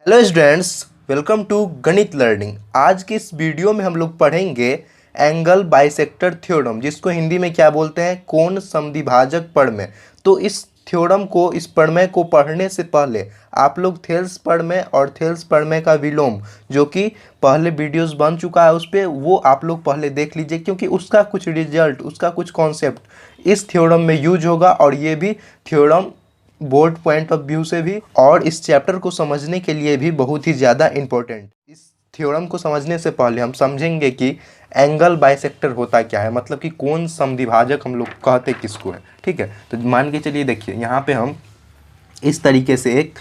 Hello students, welcome to गणित learning. आज की इस वीडियो में हम लोग पढ़ेंगे एंगल बाइसेक्टर थ्योरम, जिसको हिंदी में क्या बोलते हैं, कोण समद्विभाजक प्रमेय। तो इस थ्योरम को, इस प्रमेय को पढ़ने से पहले आप लोग थेल्स प्रमेय और थेल्स प्रमेय का विलोम, जो कि पहले वीडियोस बन चुका है उस पर, वो आप लोग पहले देख लीजिए, क्योंकि उसका कुछ रिजल्ट, उसका कुछ कॉन्सेप्ट इस थ्योरम में यूज होगा। और ये भी theorem board point of view से भी और इस चैप्टर को समझने के लिए भी बहुत ही ज़्यादा इम्पोर्टेंट। इस थ्योरम को समझने से पहले हम समझेंगे कि एंगल बाइसेक्टर होता क्या है, मतलब कि कोण समद्विभाजक हम लोग कहते किसको है। ठीक है, तो मान के चलिए, देखिए यहाँ पे हम इस तरीके से एक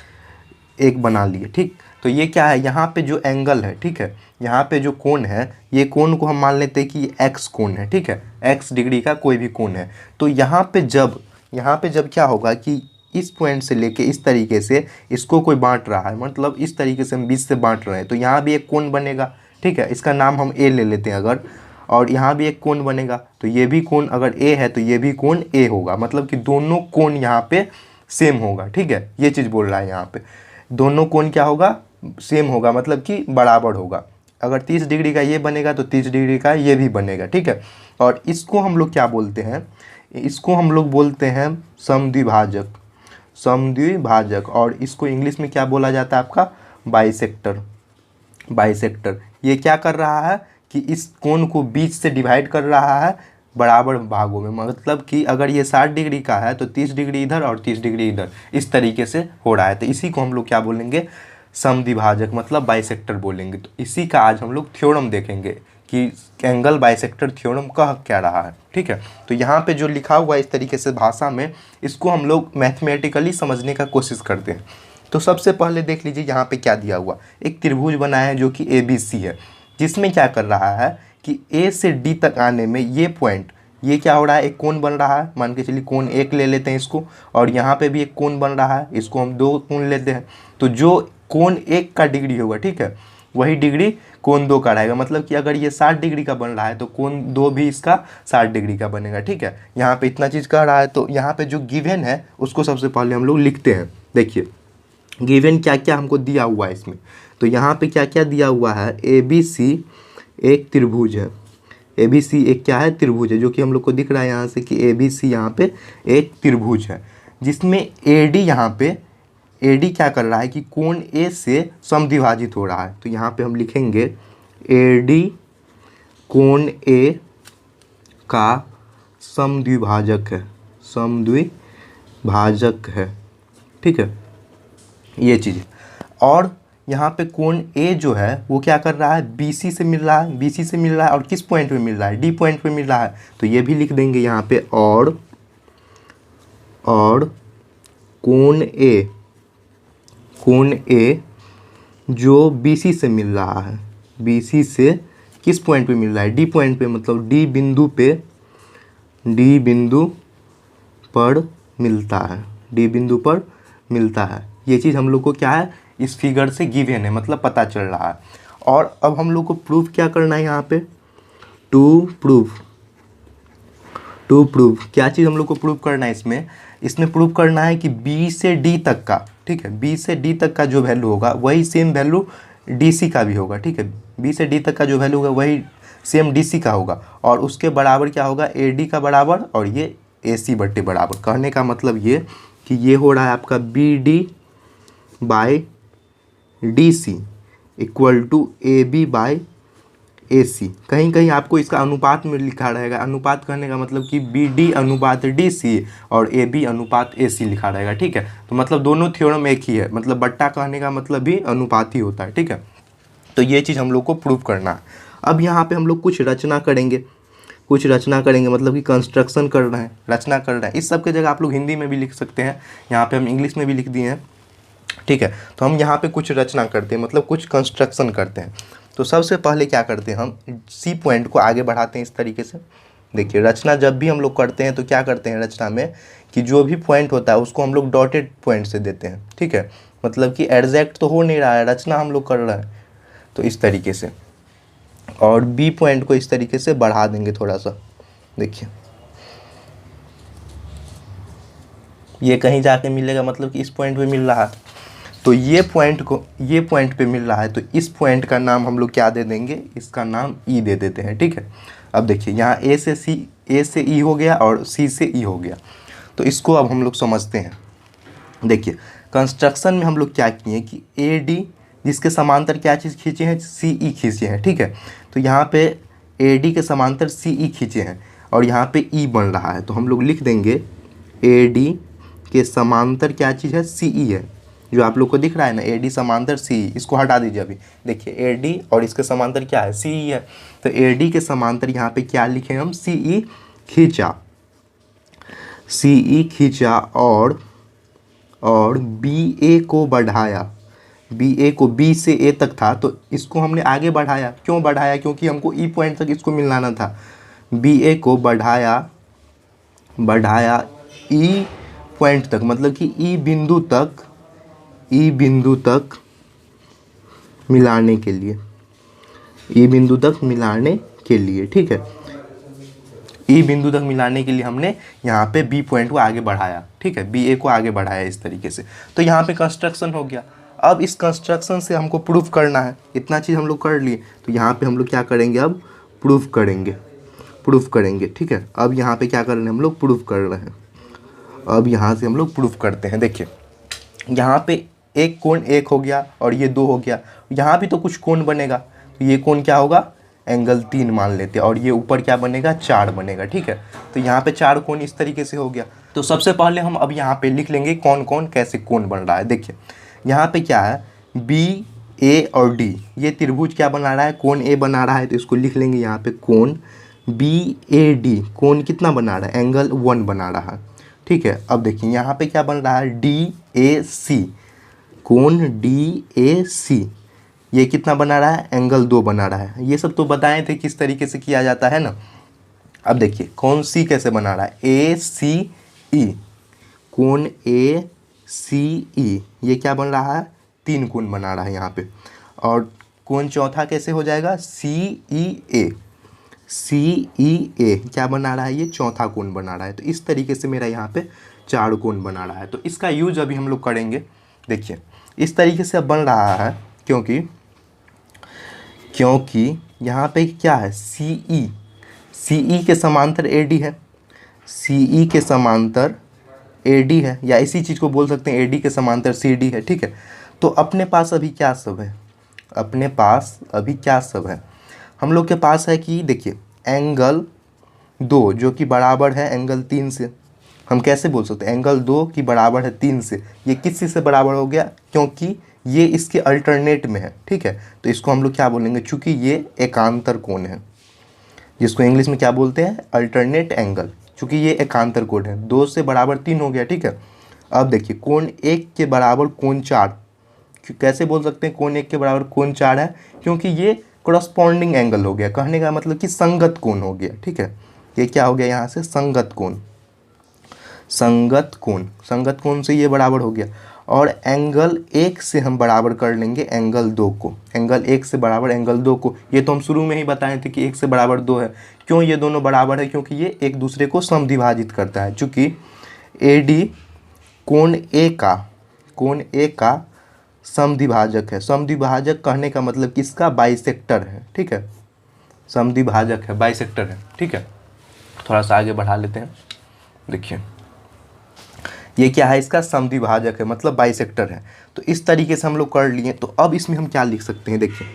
एक बना लिए। ठीक, तो ये क्या है, यहाँ पे जो एंगल है, ठीक है, यहाँ पे जो कोण है, ये कोण को हम मान लेते हैं कि एक्स कोण है। ठीक है, एक्स डिग्री का कोई भी कोण है। तो यहाँ पे जब क्या होगा कि इस पॉइंट से लेके इस तरीके से इसको कोई बांट रहा है, मतलब इस तरीके से हम बीच से बांट रहे हैं, तो यहाँ भी एक कोण बनेगा। ठीक है, इसका नाम हम ए ले लेते हैं अगर, और यहाँ भी एक कोण बनेगा, तो ये भी कोण अगर ए है तो ये भी कोण ए होगा, मतलब कि दोनों कोण यहाँ पे सेम होगा। ठीक है, ये चीज़ बोल रहा है यहाँ पे, दोनों कोण क्या होगा, सेम होगा, मतलब कि बराबर होगा। अगर 30 डिग्री का ये बनेगा तो 30 डिग्री का ये भी बनेगा। ठीक है, और इसको हम लोग क्या बोलते हैं, इसको हम लोग बोलते हैं समद्विभाजक। समद्विभाजक, और इसको इंग्लिश में क्या बोला जाता है आपका, बाइसेक्टर। बाइसेक्टर ये क्या कर रहा है कि इस कोण को बीच से डिवाइड कर रहा है बराबर भागों में, मतलब कि अगर ये 60 डिग्री का है तो 30 डिग्री इधर और 30 डिग्री इधर, इस तरीके से हो रहा है। तो इसी को हम लोग क्या बोलेंगे, समद्विभाजक, मतलब बाइसेक्टर बोलेंगे। तो इसी का आज हम लोग थ्योरम देखेंगे कि एंगल बाइसेक्टर थ्योरम कह क्या रहा है। ठीक है, तो यहाँ पे जो लिखा हुआ है इस तरीके से भाषा में, इसको हम लोग मैथमेटिकली समझने का कोशिश करते हैं। तो सबसे पहले देख लीजिए यहाँ पे क्या दिया हुआ, एक त्रिभुज बनाया है जो कि ABC है, जिसमें क्या कर रहा है कि A से D तक आने में ये पॉइंट, ये क्या हो रहा है, एक कोण बन रहा है। मान के चलिए कोण एक ले लेते हैं इसको, और यहाँ पे भी एक कोण बन रहा है, इसको हम दो कोण लेते हैं। तो जो कोण एक का डिग्री होगा, ठीक है, वही डिग्री कोण दो का रहेगा, मतलब कि अगर ये 60 डिग्री का बन रहा है तो कोण दो भी इसका 60 डिग्री का बनेगा। ठीक है, यहाँ पे इतना चीज़ कह रहा है। तो यहाँ पे जो गिवन है उसको सबसे पहले हम लोग लिखते हैं। देखिए गिवन क्या क्या हमको दिया हुआ है इसमें, तो यहाँ पे क्या क्या दिया हुआ है, ABC एक त्रिभुज है। ABC एक क्या है, त्रिभुज है, जो कि हम लोग को दिख रहा है यहाँ से कि ABC यहाँ पे एक त्रिभुज है, जिसमें AD यहाँ पे, AD क्या कर रहा है कि कोण A से समद्विभाजित हो रहा है। तो यहाँ पे हम लिखेंगे AD कोण A का समद्विभाजक है, समद्विभाजक है। ठीक है, ये चीज़। और यहाँ पे कोण A जो है वो क्या कर रहा है, BC से मिल रहा है, BC से मिल रहा है, और किस पॉइंट पे मिल रहा है, D पॉइंट पे मिल रहा है। तो ये भी लिख देंगे यहाँ पे, और कोण A जो BC से मिल रहा है, BC से किस पॉइंट पे मिल रहा है, D पॉइंट पे, मतलब D बिंदु पर मिलता है, D बिंदु पर मिलता है। ये चीज़ हम लोग को क्या है, इस फिगर से गिवन है, मतलब पता चल रहा है। और अब हम लोग को प्रूफ क्या करना है यहाँ पे, टू प्रूफ क्या चीज़ हम लोग को प्रूफ करना है, इसमें प्रूफ करना है कि B से D तक का, ठीक है, B से D तक का जो वैल्यू होगा वही सेम वैल्यू DC का भी होगा। ठीक है, B से D तक का जो वैल्यू होगा वही सेम DC का होगा, और उसके बराबर क्या होगा, AD का बराबर, और ये AC बट्टे बराबर। कहने का मतलब ये कि ये हो रहा है आपका BD by DC equal to AB by AC। कहीं कहीं आपको इसका अनुपात में लिखा रहेगा, अनुपात कहने का मतलब कि BD अनुपात DC और AB अनुपात AC लिखा रहेगा। ठीक है, तो मतलब दोनों थ्योरम एक ही है, मतलब बट्टा कहने का मतलब भी अनुपात ही होता है। ठीक है, तो ये चीज़ हम लोग को प्रूव करना है। अब यहाँ पे हम लोग कुछ रचना करेंगे, मतलब कि कंस्ट्रक्शन कर रहे हैं, रचना कर रहे हैं। इस सब के जगह आप लोग हिंदी में भी लिख सकते हैं, यहाँ पे हम इंग्लिश में भी लिख दिए हैं। ठीक है, तो हम यहाँ पे कुछ रचना करते हैं, मतलब कुछ कंस्ट्रक्शन करते हैं। तो सबसे पहले क्या करते हैं, हम C पॉइंट को आगे बढ़ाते हैं इस तरीके से। देखिए रचना जब भी हम लोग करते हैं तो क्या करते हैं रचना में, कि जो भी पॉइंट होता है उसको हम लोग डॉटेड पॉइंट से देते हैं। ठीक है, मतलब कि एग्जैक्ट तो हो नहीं रहा है, रचना हम लोग कर रहे हैं, तो इस तरीके से। और B पॉइंट को इस तरीके से बढ़ा देंगे थोड़ा सा। देखिए ये कहीं जाके मिलेगा, मतलब कि इस पॉइंट पे मिल रहा है, तो ये पॉइंट पे मिल रहा है, तो इस पॉइंट का नाम हम लोग क्या दे देंगे, इसका नाम ई दे देते हैं, ठीक है। अब देखिए यहाँ ए से ई हो गया और सी से ई हो गया। तो इसको अब हम लोग समझते हैं। देखिए कंस्ट्रक्शन में हम लोग क्या किए कि ए डी जिसके समांतर क्या चीज़ खींचे हैं, सी ई खींचे हैं, ठीक है। तो यहाँ पे ए डी के समांतर सी ई खींचे हैं और यहाँ पे ई बन रहा है, तो हम लोग लिख देंगे ए डी के समांतर क्या चीज़ है, सी ई है। जो आप लोग को दिख रहा है ना ए डी समांतर सी ई, इसको हटा दीजिए अभी। देखिए ए डी और इसके समांतर क्या है, सी ई है। तो ए डी के समांतर यहाँ पे क्या लिखे हम, सी ई खींचा, सी ई खींचा और बी ए को बढ़ाया, बी ए को बी से ए तक था तो इसको हमने आगे बढ़ाया। क्यों बढ़ाया, क्योंकि हमको ई पॉइंट तक इसको मिलाना था। बी ए को बढ़ाया ई पॉइंट तक, मतलब कि ई बिंदु तक मिलाने के लिए, ई बिंदु तक मिलाने के लिए, ठीक है। ई बिंदु तक मिलाने के लिए हमने यहाँ पे बी पॉइंट को आगे बढ़ाया, ठीक है, बी ए को आगे बढ़ाया इस तरीके से। तो यहाँ पे कंस्ट्रक्शन हो गया। अब इस कंस्ट्रक्शन से हमको प्रूफ करना है, इतना चीज़ हम लोग कर लिए। तो यहाँ पे हम लोग क्या करेंगे, अब प्रूफ करेंगे, ठीक है। अब यहाँ पे क्या कर रहे हैं, हम लोग प्रूफ कर रहे हैं। अब यहाँ से हम लोग प्रूफ करते हैं। देखिए यहाँ पे एक कोण एक हो गया और ये दो हो गया, यहाँ भी तो कुछ कोण बनेगा। तो ये कोण क्या होगा, एंगल 3 मान लेते हैं और ये ऊपर क्या बनेगा, 4 बनेगा, ठीक है। तो यहाँ पे 4 कोण इस तरीके से हो गया। तो सबसे पहले हम अब यहाँ पे लिख लेंगे कौन कौन कैसे कोण बन रहा है। देखिए यहाँ पे क्या है, बी ए और डी, ये त्रिभुज क्या बना रहा है, कोण ए बना रहा है। तो इसको लिख लेंगे यहाँ पे कोण बी ए डी, कोण कितना बना रहा है, एंगल 1 बना रहा है, ठीक है। अब देखिए यहाँ पे क्या बन रहा है, डी ए सी, कोण डी ए सी, ये कितना बना रहा है, एंगल 2 बना रहा है। ये सब तो बताए थे किस तरीके से किया जाता है ना। अब देखिए कोण सी कैसे बना रहा है, ए सी ई, कोण ए सी ई, ये क्या बन रहा है, 3 कोण बना रहा है यहाँ पे। और कोण चौथा कैसे हो जाएगा, सी ई ए क्या बना रहा है, ये चौथा कोण बना रहा है। तो इस तरीके से मेरा यहाँ पे 4 कोण बना रहा है। तो इसका यूज अभी हम लोग करेंगे। देखिए इस तरीके से अब बन रहा है क्योंकि यहाँ पे क्या है, सी ई के समांतर ए डी है, सी ई के समांतर ए डी है, या इसी चीज़ को बोल सकते हैं ए डी के समांतर सी डी है, ठीक है। तो अपने पास अभी क्या सब है, हम लोग के पास है कि देखिए एंगल 2 जो कि बराबर है एंगल 3 से। हम कैसे बोल सकते हैं, एंगल 2 की बराबर है 3 से। ये किस चीज़ से बराबर हो गया, क्योंकि ये इसके अल्टरनेट में है, ठीक है। तो इसको हम लोग क्या बोलेंगे, चूँकि ये एकांतर कोण है, जिसको इंग्लिश में क्या बोलते हैं, अल्टरनेट एंगल। चूँकि ये एकांतर कोण है, 2 से बराबर 3 हो गया, ठीक है। अब देखिए कोण 1 के बराबर कोण 4, कैसे बोल सकते हैं कोण 1 के बराबर कोण 4 है, क्योंकि ये करस्पॉन्डिंग एंगल हो गया। कहने का मतलब कि संगत कोण हो गया, ठीक है। ये क्या हो गया यहाँ से, संगत कोण से ये बराबर हो गया। और एंगल 1 से हम बराबर कर लेंगे एंगल 2 को, एंगल 1 से बराबर एंगल 2 को। ये तो हम शुरू में ही बताए थे कि 1 से बराबर 2 है। क्यों ये दोनों बराबर है, क्योंकि ये एक दूसरे को समद्विभाजित करता है। चूँकि ए डी कोण ए का समद्विभाजक है। समद्विभाजक कहने का मतलब कि इसका बाइसेक्टर है, ठीक है, समद्विभाजक है, बाइसेक्टर है, ठीक है। थोड़ा सा आगे बढ़ा लेते हैं। देखिए ये क्या है, इसका समद्विभाजक है, मतलब बाइसेक्टर है। तो इस तरीके से हम लोग कर लिए। तो अब इसमें हम क्या लिख सकते हैं, देखिए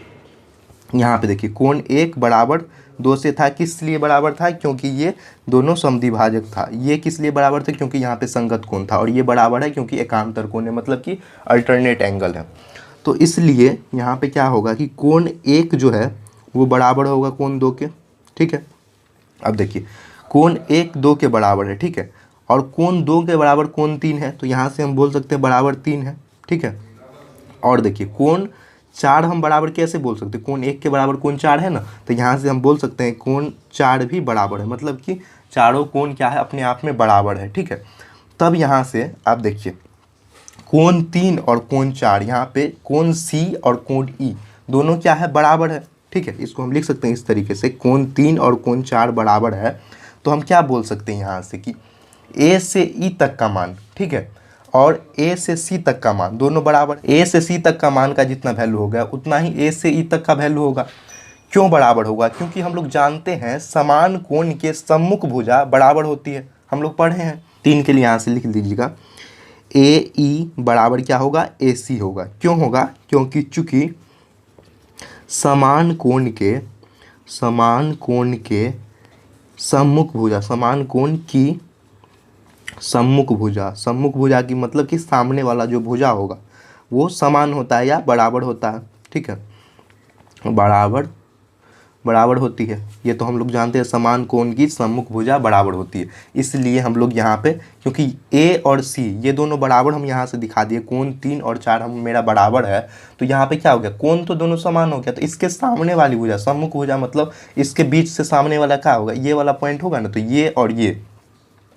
यहाँ पे देखिए कोण 1 बराबर 2 से था, किस लिए बराबर था, क्योंकि ये दोनों समद्विभाजक था। ये किस लिए बराबर था, क्योंकि यहाँ पे संगत कोण था। और ये बराबर है क्योंकि एकांतर कोण है, मतलब कि अल्टरनेट एंगल है। तो इसलिए यहाँ पे क्या होगा कि कोण 1 जो है वो बराबर होगा कोण 2 के, ठीक है। अब देखिए कोण 1 2 के बराबर है, ठीक है, और कोण 2 के बराबर कोण 3 है। तो यहाँ से हम बोल सकते हैं बराबर 3 है, ठीक है। और देखिए कोण 4 हम बराबर कैसे बोल सकते हैं, कोण 1 के बराबर कोण 4 है ना। तो यहाँ से हम बोल सकते हैं कोण 4 भी बराबर है, मतलब कि चारों कोण क्या है, अपने आप में बराबर है, ठीक है। तब यहाँ से आप देखिए कोण 3 और कोण 4, यहाँ पे कोण सी और कोण ई दोनों क्या है, बराबर है, ठीक है। इसको हम लिख सकते हैं इस तरीके से, कोण 3 और कोण 4 बराबर है। तो हम क्या बोल सकते हैं यहाँ से कि ए से ई तक का मान, ठीक है, और ए से सी तक का मान दोनों बराबर, ए से सी तक का मान का जितना वैल्यू हो गया उतना ही ए से ई तक का वैल्यू होगा। क्यों बराबर होगा? क्योंकि हम लोग जानते हैं समान कोण के सम्मुख भुजा बराबर होती है, हम लोग पढ़े हैं। 3 के लिए यहाँ से लिख लीजिएगा, ए ई बराबर क्या होगा? ए सी होगा। क्यों होगा? क्योंकि चूंकि समान कोण के सम्मुख भुजा, समान कोण की सम्मुख भुजा की मतलब कि सामने वाला जो भुजा होगा वो समान होता है या बराबर होता है, ठीक है, बराबर होती है। ये तो हम लोग जानते हैं, समान कोण की सम्मुख भुजा बराबर होती है। इसलिए हम लोग यहाँ पे, क्योंकि ए और सी ये दोनों बराबर हम यहाँ से दिखा दिए, कोण 3 और 4 हम मेरा बराबर है, तो यहाँ पे क्या हो गया? कोण तो दोनों समान हो गया, तो इसके सामने वाली भुजा, सम्मुख भुजा मतलब इसके बीच से सामने वाला क्या होगा? ये वाला पॉइंट होगा ना, तो ये और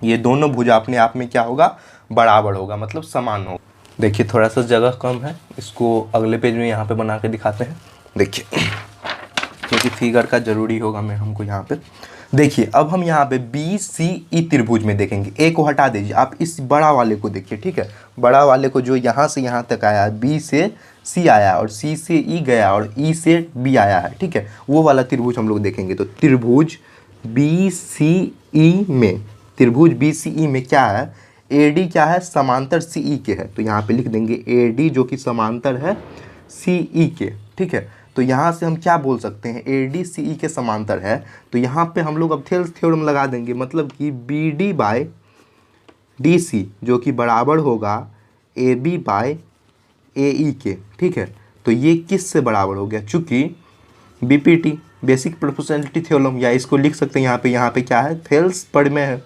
ये दोनों भुजा अपने आप में क्या होगा? बराबर होगा, मतलब समान होगा। देखिए थोड़ा सा जगह कम है, इसको अगले पेज में यहाँ पे बना के दिखाते हैं। देखिए क्योंकि फिगर का जरूरी होगा मैं हमको यहाँ पे। देखिए अब हम यहाँ पे बी सी ई त्रिभुज में देखेंगे। ए को हटा दीजिए, आप इस बड़ा वाले को देखिए, ठीक है, बड़ा वाले को जो यहाँ से यहाँ तक आया, बी से सी आया और सी से ई गया और ई से बी आया है, ठीक है, वो वाला त्रिभुज हम लोग देखेंगे। तो त्रिभुज बी सी ई में, त्रिभुज बी सी ई में क्या है? ए डी क्या है? समांतर सी ई के है, तो यहाँ पे लिख देंगे ए डी जो कि समांतर है सी ई के, ठीक है। तो यहाँ से हम क्या बोल सकते हैं? ए डी सी ई के समांतर है, तो यहाँ पे हम लोग अब थेल्स थ्योरम लगा देंगे, मतलब कि B D by D C जो कि बराबर होगा ए बी बाय ए ई के, ठीक है। तो ये किस से बराबर हो गया? चूँकि B P T basic proportionality theorem, या इसको लिख सकते हैं यहाँ पे क्या है? थेल्स प्रमेय है,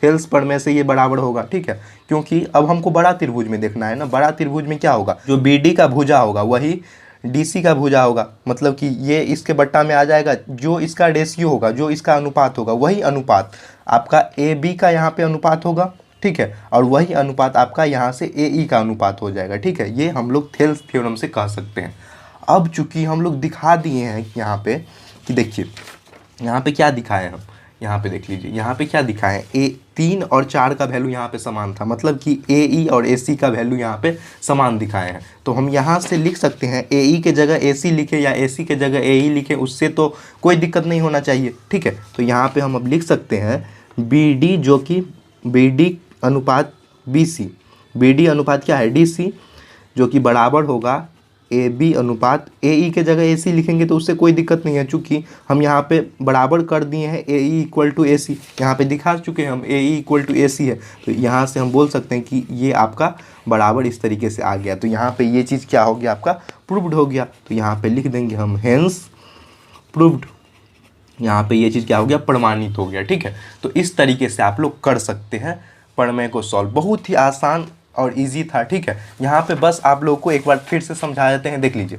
थेल्स प्रमेय से ये बराबर होगा, ठीक है। क्योंकि अब हमको बड़ा त्रिभुज में देखना है ना, बड़ा त्रिभुज में क्या होगा? जो बी डी का भुजा होगा वही डीसी का भुजा होगा, मतलब कि ये इसके बट्टा में आ जाएगा, जो इसका रेशियो होगा, जो इसका अनुपात होगा, वही अनुपात आपका ए बी का यहाँ पे अनुपात होगा, ठीक है, और वही अनुपात आपका यहाँ से ए ई का अनुपात हो जाएगा, ठीक है। ये हम लोग थेल्स थ्योरम से कह सकते हैं। अब चूंकि हम लोग दिखा दिए हैं यहाँ पे कि देखिए यहाँ पे क्या दिखाए हम, यहाँ पे देख लीजिए, यहाँ पे क्या दिखा है? ए 3 और 4 का वैल्यू यहाँ पे समान था, मतलब कि ए ई और ए सी का वैल्यू यहाँ पे समान दिखाए हैं। तो हम यहाँ से लिख सकते हैं, ए ई के जगह ए सी लिखे या ए सी के जगह ए ई लिखे, उससे तो कोई दिक्कत नहीं होना चाहिए, ठीक है। तो यहाँ पे हम अब लिख सकते हैं बी डी जो कि बी डी अनुपात बी सी, बी डी अनुपात क्या है? डी सी, जो कि बराबर होगा ए बी अनुपात ए ई के जगह ए सी लिखेंगे तो उससे कोई दिक्कत नहीं है, चूँकि हम यहाँ पे बराबर कर दिए हैं ए ई इक्वल टू ए सी, यहाँ पर दिखा चुके हैं हम ए ई इक्वल टू ए सी है। तो यहाँ से हम बोल सकते हैं कि ये आपका बराबर इस तरीके से आ गया। तो यहाँ पे ये चीज़ क्या हो गया? आपका प्रूव्ड हो गया। तो यहाँ पे लिख देंगे हम हेंस प्रूव्ड, यहाँ पे ये चीज़ क्या हो गया? प्रमाणित हो गया, ठीक है। तो इस तरीके से आप लोग कर सकते हैं प्रमेय को सॉल्व, बहुत ही आसान और इजी था, ठीक है। यहाँ पे बस आप लोगों को एक बार फिर से समझा देते हैं। देख लीजिए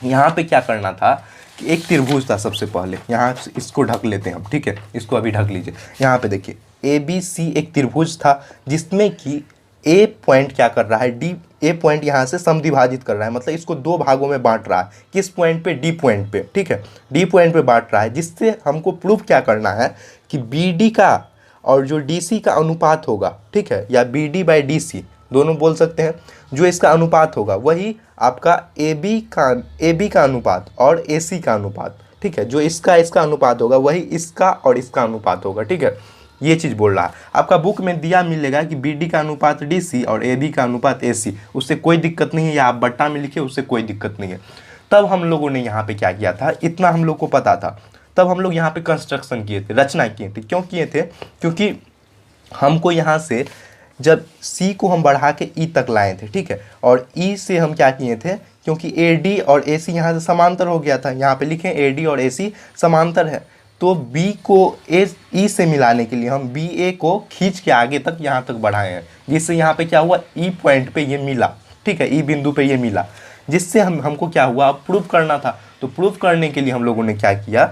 यहाँ पे क्या करना था कि एक त्रिभुज था, सबसे पहले यहाँ इसको ढक लेते हैं हम, ठीक है, इसको अभी ढक लीजिए। यहाँ पे देखिए ए बी सी एक त्रिभुज था जिसमें कि ए पॉइंट क्या कर रहा है? डी, ए पॉइंट यहाँ से समद्विभाजित कर रहा है, मतलब इसको 2 भागों में बांट रहा है। किस पॉइंट पे? डी पॉइंट पे, ठीक है, डी पॉइंट पे बांट रहा है, जिससे हमको प्रूफ क्या करना है कि बी डी का और जो डी सी का अनुपात होगा, ठीक है, या B D by D C दोनों बोल सकते हैं, जो इसका अनुपात होगा वही आपका ए बी का अनुपात और ए सी का अनुपात, ठीक है, जो इसका अनुपात होगा वही इसका और इसका अनुपात होगा, ठीक है। ये चीज़ बोल रहा है। आपका बुक में दिया मिलेगा कि बी डी का अनुपात डी सी और ए बी का अनुपात ए सी, उससे कोई दिक्कत नहीं है, या आप बट्टा में लिखे, उससे कोई दिक्कत नहीं है। तब हम लोगों ने यहाँ पे क्या किया था, इतना हम लोग को पता था, तब हम लोग यहाँ पे कंस्ट्रक्शन किए थे, रचना किए थे। क्यों किए थे? क्योंकि हमको यहाँ से जब C को हम बढ़ा के E तक लाए थे, ठीक है, और E से हम क्या किए थे, क्योंकि AD और AC यहाँ से समांतर हो गया था, यहाँ पे लिखें AD और AC समांतर है, तो B को E से मिलाने के लिए हम BA को खींच के आगे तक यहाँ तक बढ़ाए हैं, जिससे यहाँ पे क्या हुआ? E पॉइंट पे ये मिला, ठीक है, E बिंदु पे ये मिला, जिससे हमको क्या हुआ? अब प्रूव करना था। तो प्रूव करने के लिए हम लोगों ने क्या किया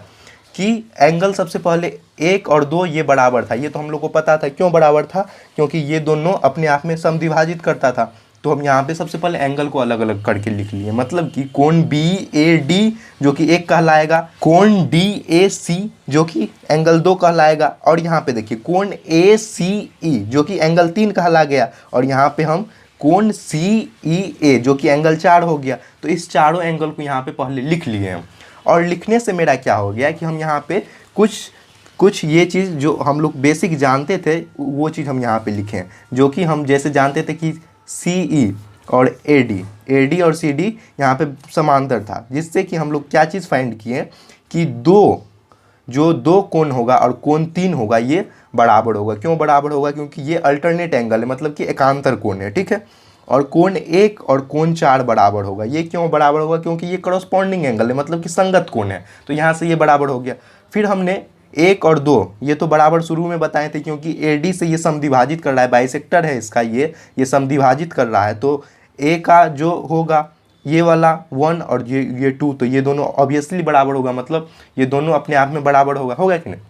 कि एंगल सबसे पहले 1 और 2 ये बराबर था, ये तो हम लोग को पता था। क्यों बराबर था? क्योंकि ये दोनों अपने आप में समद्विभाजित करता था, तो हम यहाँ पे सबसे पहले एंगल को अलग अलग करके लिख लिए, मतलब कि कोण बी ए डी जो कि 1 कहलाएगा, कोण डी ए सी जो कि एंगल 2 कहलाएगा, और यहाँ पे देखिए कोण ए सी ई जो कि एंगल 3 कहला गया, और यहाँ पे हम कोण सी ई ए जो कि एंगल 4 हो गया। तो इस चारों एंगल को यहाँ पे पहले लिख लिए हम, और लिखने से मेरा क्या हो गया कि हम यहाँ पे कुछ ये चीज़ जो हम लोग बेसिक जानते थे वो चीज़ हम यहाँ पे लिखे हैं, जो कि हम जैसे जानते थे कि सी ई और ए डी और सी डी यहाँ पे समांतर था, जिससे कि हम लोग क्या चीज़ फाइंड किए कि दो कोण होगा और कोण 3 होगा ये बराबर होगा। क्यों बराबर होगा? क्योंकि ये अल्टरनेट एंगल है, मतलब कि एकांतर कोण है, ठीक है। और कोण 1 और कोण 4 बराबर होगा। ये क्यों बराबर होगा? क्योंकि ये करस्पॉन्डिंग एंगल है, मतलब कि संगत कोण है, तो यहाँ से ये बराबर हो गया। फिर हमने 1 और 2 ये तो बराबर शुरू में बताए थे, क्योंकि AD से ये समद्विभाजित कर रहा है, बाइसेक्टर है इसका, ये समद्विभाजित कर रहा है, तो A का जो होगा ये वाला 1 और ये 2, तो ये दोनों ऑब्वियसली बराबर होगा, मतलब ये दोनों अपने आप में बराबर होगा कि नहीं,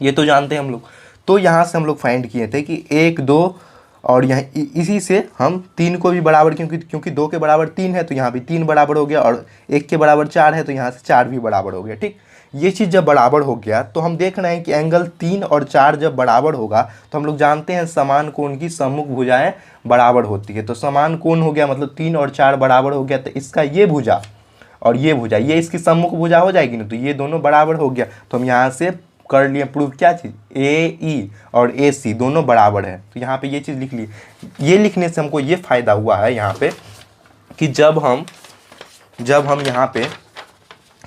ये तो जानते हैं हम लोग। तो यहाँ से हम लोग फाइंड किए थे कि 1 2 और यहाँ इसी से हम 3 को भी बराबर, क्योंकि 2 के बराबर 3 है तो यहाँ भी 3 बराबर हो गया, और 1 के बराबर 4 है तो यहाँ से 4 भी बराबर हो गया, ठीक। ये चीज़ जब बराबर हो गया तो हम देख रहे हैं कि एंगल 3 और 4 जब बराबर होगा तो हम लोग जानते हैं समान कोण की सम्मुख भुजाएं बराबर होती है। तो समान कोण हो गया मतलब 3 और 4 बराबर हो गया, तो इसका ये भुजा और ये भुजा ये इसकी सम्मुख भुजा हो जाएगी ना, तो ये दोनों बराबर हो गया। तो हम यहाँ से कर लिए प्रूफ क्या चीज़, ए ई और ए सी दोनों बराबर है, तो यहाँ पे ये चीज़ लिख ली। ये लिखने से हमको ये फ़ायदा हुआ है यहाँ पे कि जब हम यहाँ पे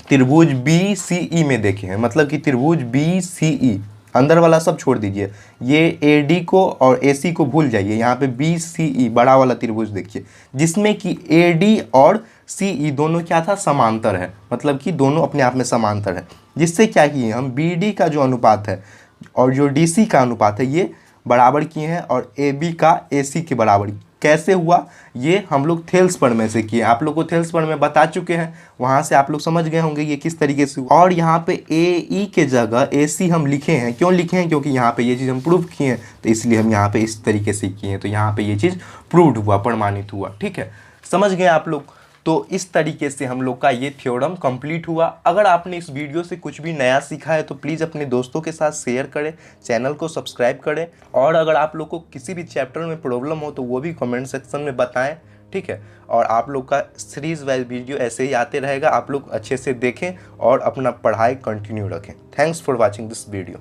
त्रिभुज बी सी ई में देखे हैं, मतलब कि त्रिभुज बी सी ई अंदर वाला सब छोड़ दीजिए, ये ए डी को और ए सी को भूल जाइए, यहाँ पे बी सी ई बड़ा वाला त्रिभुज देखिए, जिसमें कि ए डी और सी ई दोनों क्या था, समांतर है, मतलब कि दोनों अपने आप में समांतर है। जिससे क्या किए हम, बी डी का जो अनुपात है और जो डी सी का अनुपात है ये बराबर किए हैं, और ए बी का ए सी के बराबर। कैसे हुआ ये हम लोग थेल्सपर में से किए, आप लोग को थेल्सपर में बता चुके हैं, वहाँ से आप लोग समझ गए होंगे ये किस तरीके से हुआ। और यहाँ पे ए ई के जगह ए सी हम लिखे हैं, क्यों लिखे हैं? क्योंकि यहाँ पे ये चीज़ हम प्रूव किए हैं, तो इसलिए हम यहाँ पे इस तरीके से किए हैं, तो यहाँ पे ये चीज़ प्रूव्ड हुआ, प्रमाणित हुआ, ठीक है, समझ गए आप लोग। तो इस तरीके से हम लोग का ये थ्योरम कंप्लीट हुआ। अगर आपने इस वीडियो से कुछ भी नया सीखा है तो प्लीज़ अपने दोस्तों के साथ शेयर करें, चैनल को सब्सक्राइब करें, और अगर आप लोग को किसी भी चैप्टर में प्रॉब्लम हो तो वो भी कमेंट सेक्शन में बताएं, ठीक है। और आप लोग का सीरीज़ वाइज वीडियो ऐसे ही आते रहेगा, आप लोग अच्छे से देखें और अपना पढ़ाई कंटिन्यू रखें। Thanks for watching this video.